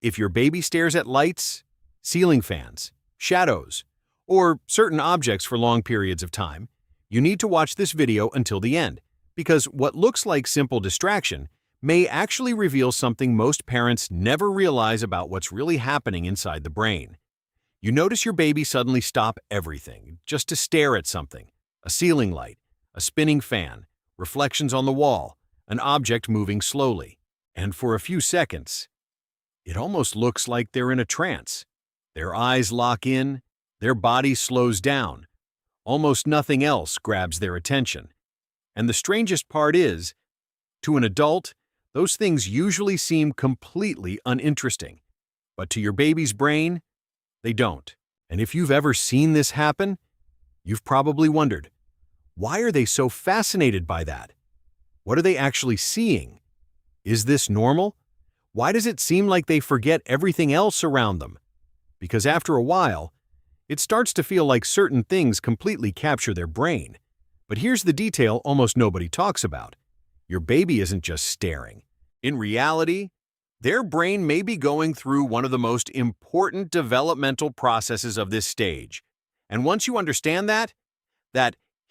If your baby stares at lights, ceiling fans, shadows, or certain objects for long periods of time, you need to watch this video until the end, because what looks like simple distraction may actually reveal something most parents never realize about what's really happening inside the brain. You notice your baby suddenly stop everything just to stare at something, a ceiling light, a spinning fan, reflections on the wall, an object moving slowly. And for a few seconds, it almost looks like they're in a trance. Their eyes lock in, their body slows down. Almost nothing else grabs their attention. And the strangest part is, to an adult, those things usually seem completely uninteresting. But to your baby's brain, they don't. And if you've ever seen this happen, you've probably wondered, why are they so fascinated by that? What are they actually seeing? Is this normal? Why does it seem like they forget everything else around them? Because after a while, it starts to feel like certain things completely capture their brain. But here's the detail almost nobody talks about. Your baby isn't just staring. In reality, their brain may be going through one of the most important developmental processes of this stage. And once you understand that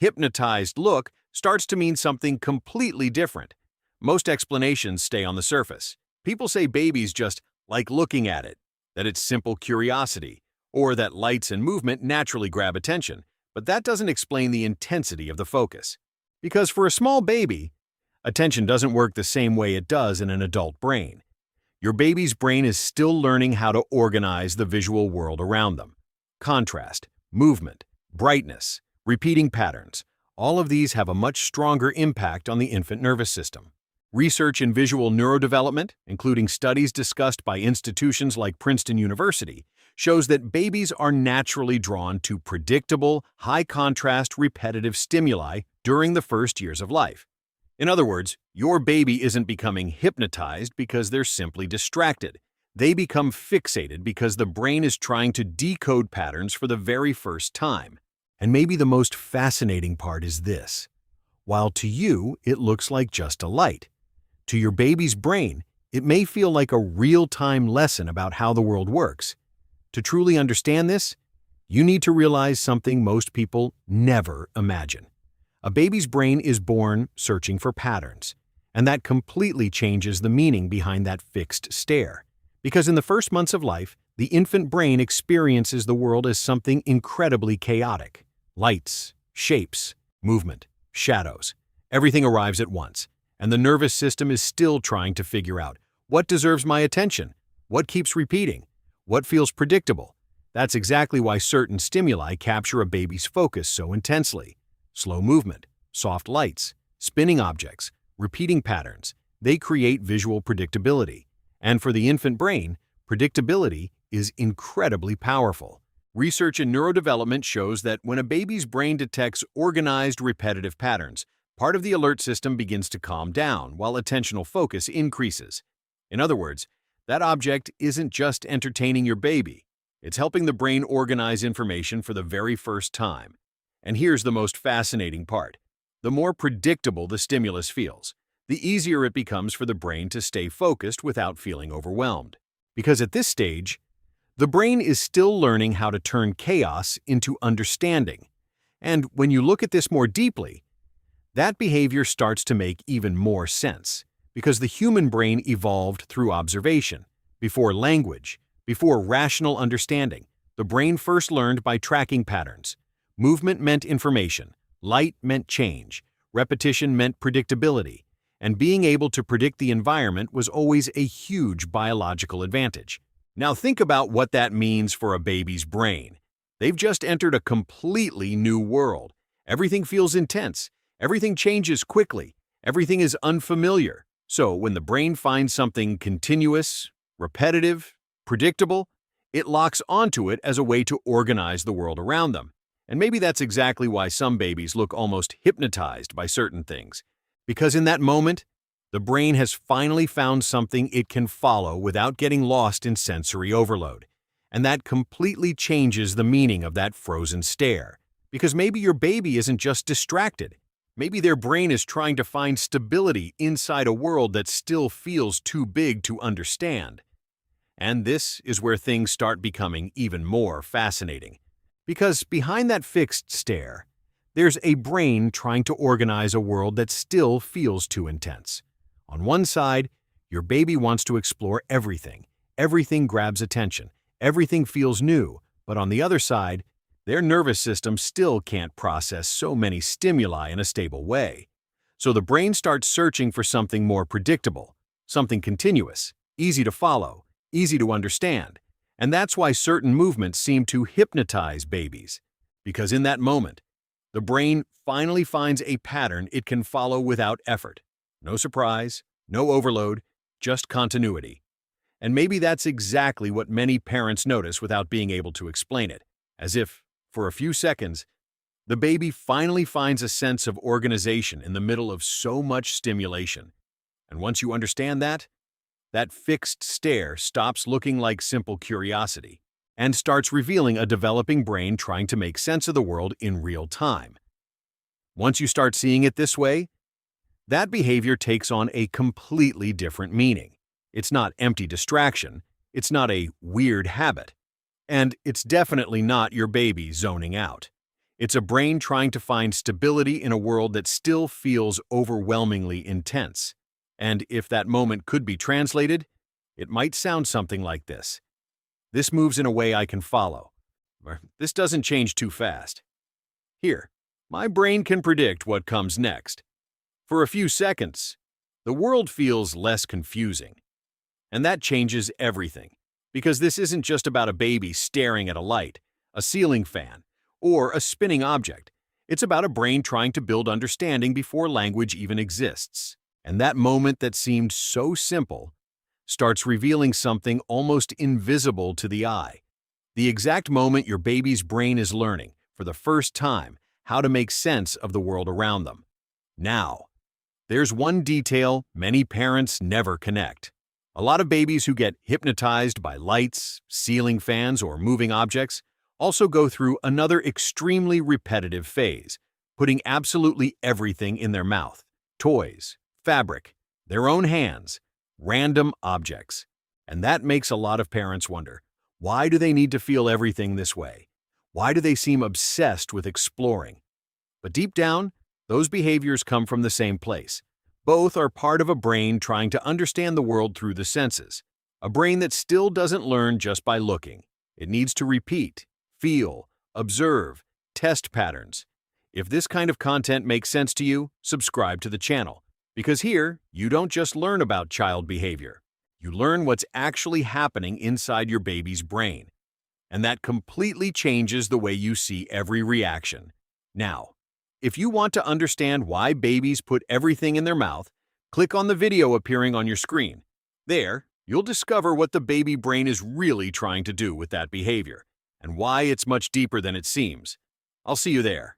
hypnotized look starts to mean something completely different. Most explanations stay on the surface. People say babies just like looking at it, that it's simple curiosity, or that lights and movement naturally grab attention, but that doesn't explain the intensity of the focus. Because for a small baby, attention doesn't work the same way it does in an adult brain. Your baby's brain is still learning how to organize the visual world around them. Contrast, movement, brightness, repeating patterns, all of these have a much stronger impact on the infant nervous system. Research in visual neurodevelopment, including studies discussed by institutions like Princeton University, shows that babies are naturally drawn to predictable, high-contrast, repetitive stimuli during the first years of life. In other words, your baby isn't becoming hypnotized because they're simply distracted. They become fixated because the brain is trying to decode patterns for the very first time. And maybe the most fascinating part is this. While to you, it looks like just a light, to your baby's brain, it may feel like a real-time lesson about how the world works. To truly understand this, you need to realize something most people never imagine. A baby's brain is born searching for patterns, and that completely changes the meaning behind that fixed stare. Because in the first months of life, the infant brain experiences the world as something incredibly chaotic. Lights, shapes, movement, shadows. Everything arrives at once, and the nervous system is still trying to figure out what deserves my attention, what keeps repeating, what feels predictable. That's exactly why certain stimuli capture a baby's focus so intensely. Slow movement, soft lights, spinning objects, repeating patterns, they create visual predictability. And for the infant brain, predictability is incredibly powerful. Research in neurodevelopment shows that when a baby's brain detects organized, repetitive patterns, part of the alert system begins to calm down while attentional focus increases. In other words, that object isn't just entertaining your baby, it's helping the brain organize information for the very first time. And here's the most fascinating part. The more predictable the stimulus feels, the easier it becomes for the brain to stay focused without feeling overwhelmed. Because at this stage, the brain is still learning how to turn chaos into understanding. And when you look at this more deeply, that behavior starts to make even more sense, because the human brain evolved through observation. Before language, before rational understanding, the brain first learned by tracking patterns. Movement meant information, light meant change, repetition meant predictability, and being able to predict the environment was always a huge biological advantage. Now think about what that means for a baby's brain. They've just entered a completely new world. Everything feels intense. Everything changes quickly. Everything is unfamiliar. So when the brain finds something continuous, repetitive, predictable, it locks onto it as a way to organize the world around them. And maybe that's exactly why some babies look almost hypnotized by certain things. Because in that moment, the brain has finally found something it can follow without getting lost in sensory overload. And that completely changes the meaning of that frozen stare. Because maybe your baby isn't just distracted. Maybe their brain is trying to find stability inside a world that still feels too big to understand. And this is where things start becoming even more fascinating. Because behind that fixed stare, there's a brain trying to organize a world that still feels too intense. On one side, your baby wants to explore everything. Everything grabs attention. Everything feels new. But on the other side, their nervous system still can't process so many stimuli in a stable way. So the brain starts searching for something more predictable, something continuous, easy to follow, easy to understand. And that's why certain movements seem to hypnotize babies. Because in that moment, the brain finally finds a pattern it can follow without effort. No surprise, no overload, just continuity. And maybe that's exactly what many parents notice without being able to explain it. As if, for a few seconds, the baby finally finds a sense of organization in the middle of so much stimulation. And once you understand that fixed stare stops looking like simple curiosity and starts revealing a developing brain trying to make sense of the world in real time. Once you start seeing it this way, that behavior takes on a completely different meaning. It's not empty distraction, it's not a weird habit, and it's definitely not your baby zoning out. It's a brain trying to find stability in a world that still feels overwhelmingly intense. And if that moment could be translated, it might sound something like this. This moves in a way I can follow. Or, this doesn't change too fast. Here, my brain can predict what comes next. For a few seconds, the world feels less confusing. And that changes everything. Because this isn't just about a baby staring at a light, a ceiling fan, or a spinning object. It's about a brain trying to build understanding before language even exists. And that moment that seemed so simple starts revealing something almost invisible to the eye. The exact moment your baby's brain is learning, for the first time, how to make sense of the world around them. Now, there's one detail many parents never connect. A lot of babies who get hypnotized by lights, ceiling fans, or moving objects also go through another extremely repetitive phase, putting absolutely everything in their mouth: toys, fabric, their own hands, random objects. And that makes a lot of parents wonder, why do they need to feel everything this way? Why do they seem obsessed with exploring? But deep down, those behaviors come from the same place. Both are part of a brain trying to understand the world through the senses. A brain that still doesn't learn just by looking. It needs to repeat, feel, observe, test patterns. If this kind of content makes sense to you, subscribe to the channel. Because here, you don't just learn about child behavior. You learn what's actually happening inside your baby's brain. And that completely changes the way you see every reaction. Now, if you want to understand why babies put everything in their mouth, click on the video appearing on your screen. There, you'll discover what the baby brain is really trying to do with that behavior, and why it's much deeper than it seems. I'll see you there.